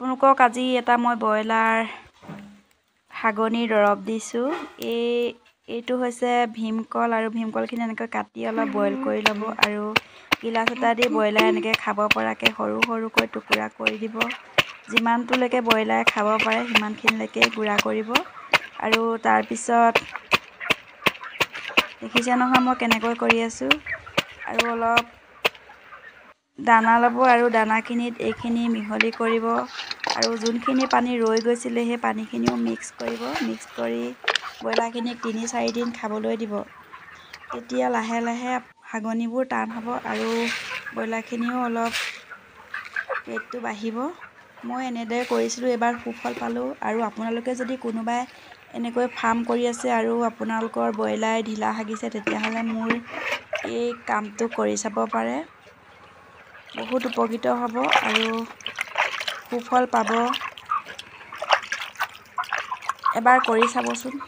আপোনালোকক আজি এটা মই ব্ৰইলাৰ হাগনিৰ দৰৱ দিছোঁ। এইটো হৈছে ভীমকল, আৰু ভীমকলখিনি এনেকৈ কাটি অলপ বইল কৰি ল'ব, আৰু গিলাচ এটা দি ব্ৰইলাৰ এনেকৈ খাব পৰাকৈ সৰু সৰুকৈ টুকুৰা কৰি দিব। যিমানটোলৈকে ব্ৰইলাৰে খাব পাৰে সিমানখিনিলৈকে গুড়া কৰিব। আৰু তাৰপিছত দেখিছে নহয় মই কেনেকৈ কৰি আছোঁ। আৰু অলপ দানা ল'ব, আৰু দানাখিনিত এইখিনি মিহলি কৰিব, আৰু যোনখিনি পানী ৰৈ গৈছিলে সেই পানীখিনিও মিক্স কৰিব। মিক্স কৰি ব্ৰইলাৰখিনিক ৩-৪ দিন খাবলৈ দিব। তেতিয়া লাহে লাহে হাগনিবোৰ টান হ'ব, আৰু ব্ৰইলাৰখিনিও অলপ ৱেটটো বাঢ়িব। মই এনেদৰে কৰিছিলোঁ, এইবাৰ সুফল পালোঁ। আৰু আপোনালোকে যদি কোনোবাই এনেকৈ ফাৰ্ম কৰি আছে আৰু আপোনালোকৰ ব্ৰইলাৰ ঢিলা হাগিছে, তেতিয়াহ'লে মোৰ এই কামটো কৰি চাব পাৰে। বহুত উপকৃত হ'ব আৰু সুফল পাব। এবাৰ কৰি চাবচোন।